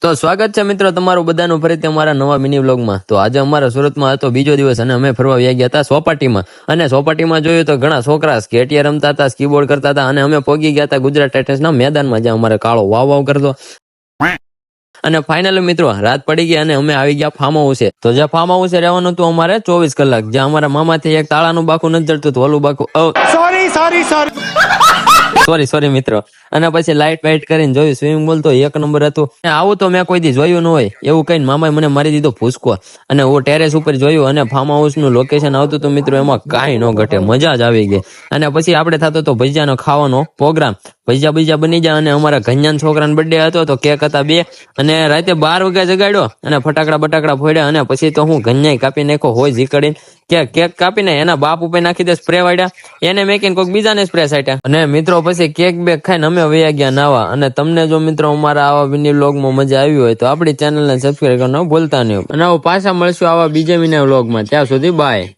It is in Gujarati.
તો સ્વાગત છે મિત્રો તમારું બધાનું ફરીથી અમારા નવા મિની વ્લોગમાં. તો આજે અમારા સુરતમાં હતો બીજો દિવસ અને અમે ફરવા ગયા હતા સોપાટીમાં. અને સોપાટીમાં જોયું તો ઘણા છોકરા સ્કેટિયા રમતા હતા, સ્કીબોર્ડ કરતા હતા અને અમે પહોંચી ગયા હતા ગુજરાત ટાઇટન્સના મેદાનમાં, જ્યાં અમારે કાળો વાવ વાવ કરતો. અને ફાઇનલી મિત્રો રાત પડી ગઈ અને અમે આવી ગયા ફાર્મ હાઉસે. તો જ્યાં ફાર્મ હાઉસે રહેવાનું હતું અમારે 24 કલાક, જ્યાં અમારા મામાથી એક તાળાનું બાકું નથી જડતું હતું, ઓલું બાકું સોરી મિત્રો. અને પછી લાઇટ વાઇટ કરીને જોયું, સ્વિમિંગ પુલ તો એક નંબર હતું. આવું તો મેં કોઈ દી જોયું ન હોય એવું કઈ મામાએ મને મારી દીધો ભૂસકો. અને હું ટેરેસ ઉપર જોયું અને ફાર્મ હાઉસ નું લોકેશન આવતું હતું મિત્રો, એમાં કાંઈ ન ઘટે, મજા જ આવી ગઈ. અને પછી આપણે થતો તો ભજીયાનો ખાવાનો પ્રોગ્રામ. ભજીયા બની જાય અને અમારા ઘન્યાન છોકરાનો બર્થડે હતો તો કેક હતા 2 અને રાતે 12 વાગે જગાડ્યો અને ફટાકડા ફોડ્યા. અને પછી તો હું ઘન્યાઈ કાપી નાખ્યો હોય જીકડીને, કેક કાપીને એના બાપ ઉપર નાખી દે સ્પ્રે વાળ્યા, એને મેકીને કોઈક બીજાને સ્પ્રે સાટ્યા. અને મિત્રો પછી કેક બેક ખાઈને અમે વયા ગયા નાવા. અને તમને જો મિત્રો અમારા આવા મિની વ્લોગમાં મજા આવી હોય તો આપણી ચેનલને સબસ્ક્રાઇબ કરવાનું ભૂલતા નહીં. અને પાછા મળશું આવા બીજા મિની વ્લોગમાં. ત્યાં સુધી બાય.